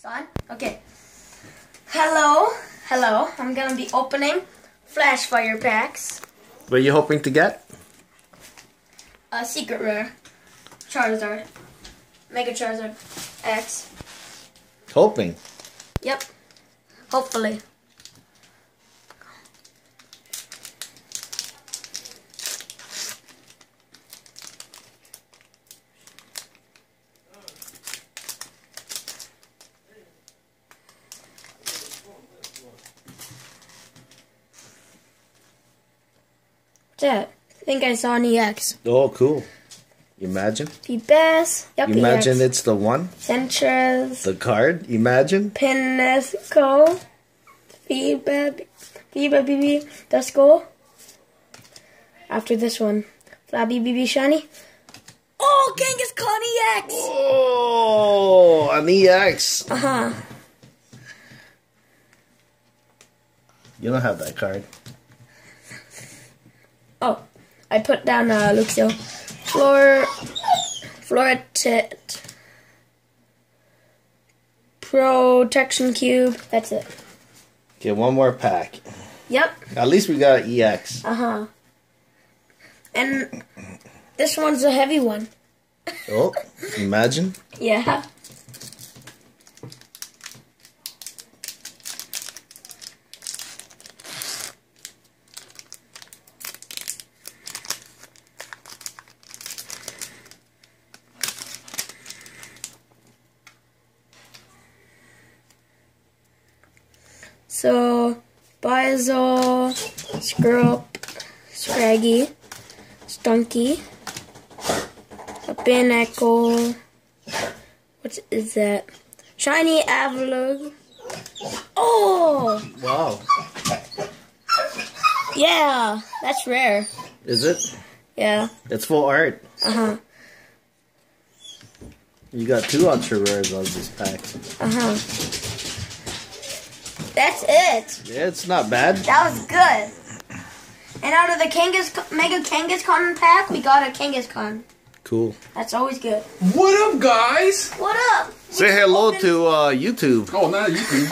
Son? Okay. Hello. I'm gonna be opening Flash Fire packs. What are you hoping to get? A secret rare. Charizard. Mega Charizard X. Hoping. Yep. Hopefully. What's that? I think I saw an EX. Oh, cool. Imagine. P-Bass. Yep, Imagine EX. it's the one. Centras. The card. Imagine. Pinesco. Feedback BB. Duskull. After this one. Flabby BB Shiny. Oh, Kangaskhan EX! Oh, an EX. Uh-huh. You don't have that card. Oh, I put down Luxio. Floretit. Protection Cube. That's it. Okay, one more pack. Yep. At least we got an EX. Uh-huh. And this one's a heavy one. Oh, imagine. Yeah. So, Biazol, Scrup, Scraggy, Stunky, a Binacle, what is that? Shiny Avalugg. Oh! Wow. Yeah, that's rare. Is it? Yeah. It's full art. Uh-huh. You got 2 ultra rares on this pack. Uh-huh. That's it. Yeah, it's not bad. That was good. And out of the Mega Kangaskhan pack, we got a Kangaskhan. Cool. That's always good. What up, guys? What up? Say hello to YouTube. Oh, not YouTube.